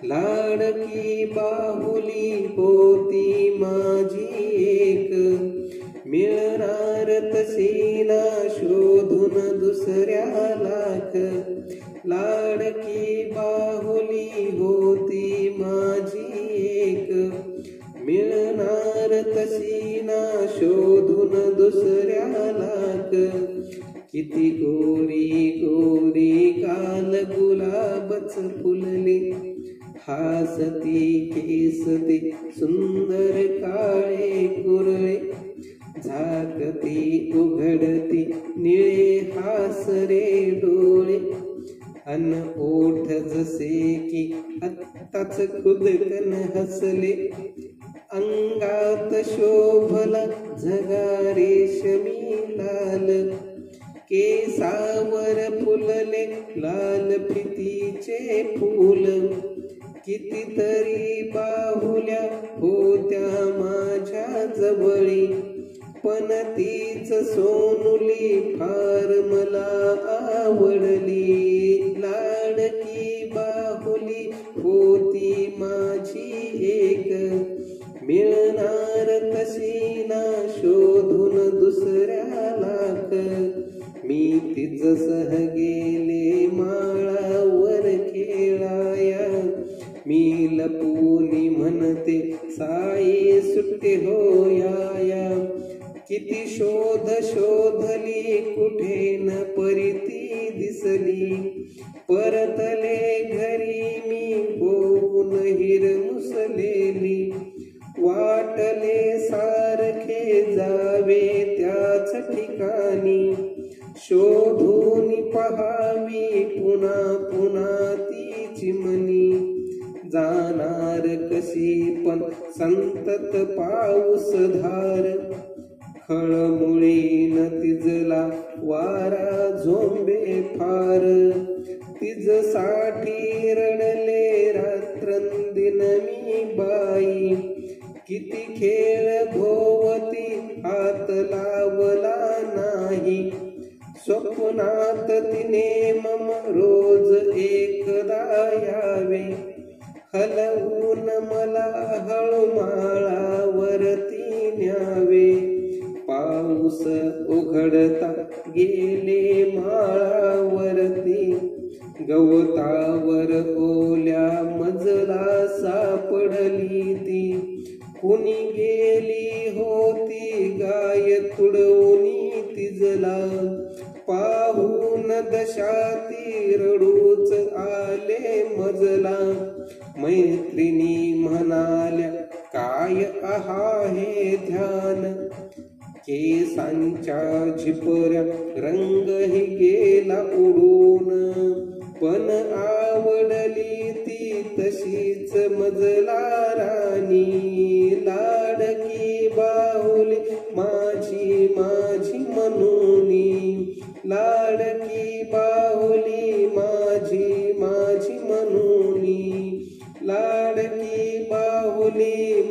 लाडकी बाहुली होती माझी एक, मिळणार तशी ना शोधून दुसऱ्या लाख. लाडकी बाहुली होती माझी एक, मिळणार तशी ना शोधून दुसऱ्या लाख. किती गोरी गोरी काल गुलाबच फुलले, हासती केस ते सुंदर काळे कुरळे. झाकती उघडती निळे हासरे डोळे, अन ओठ जसे की आत्ताच खुदकन हसले. अंगात शोभला झगा रेशमी लाल, केसावर फुलले लाल प्रीतीचे फूल. कितीतरी बाहुल्या होत्या माझ्या जवळी, पण तीच सोनुली फार मला आवडली. लाडकी बाहुली होती माझी एक, मिळणार तशी ना शोधून दुसऱ्या लाख. मी तिचसह गेले माळावर खेळाया, मी लपूनी म्हणते साई सुट्टे होया. किती शोध शोधली कुठे न परी दिसली, परतले घरी मी होऊन हिरमुसलेली. वाटले सारखे जावे त्याच ठिकाणी, शोधून पहावी पुन्हा पुन्हा ती चिमणी. जाणार कशी पण संतत पाऊस धार, खळमुळी न तिजला वारा झोंबे फार. तिजसाठी रडले रात्रंदिन मी बाई, किती खेळ भोवती हात लावला नाही. स्वप्नात तिने मम रोज एकदा यावे, हलवून मला हळूमाळावरती न्यावे. पाऊस उघडता गेले माळावरती, गवतावर ओल्या मजला सापडली ती. कुणी गेली होती गाय तुडवून तिजला, पाहून दशाती रडूच आले मजला. मैत्रिणी म्हणाल्या काय आहे ध्यान, केसांच्या झिपऱ्या रंगही गेला उडून. पण आवडली ती तशीच मजला राणी. लाडकी बाहुली माझी माझी म्हणूनी, लाडकी बाहुली माझी माझी म्हणूनी. लाडकी बाहुली